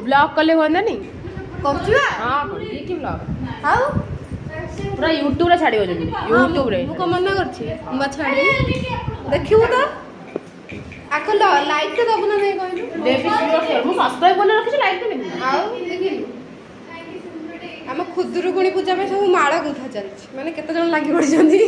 blog कले हुआ नहीं हाँ कि ब्लॉग पूरा यूट्यूब रे छाड़ियो जमी यूट्यूब रे मु मना करछि म छाड़ी देखिबो तो आको लाइक तो दबना नहीं कहलु देबी मु सब्सक्राइब बोले रखछि लाइक तो नहीं आ देखिलु हम खुदुरु गुणी पूजा में सब माळा गुथा चलछि माने केते जण लागि पड़ जंदी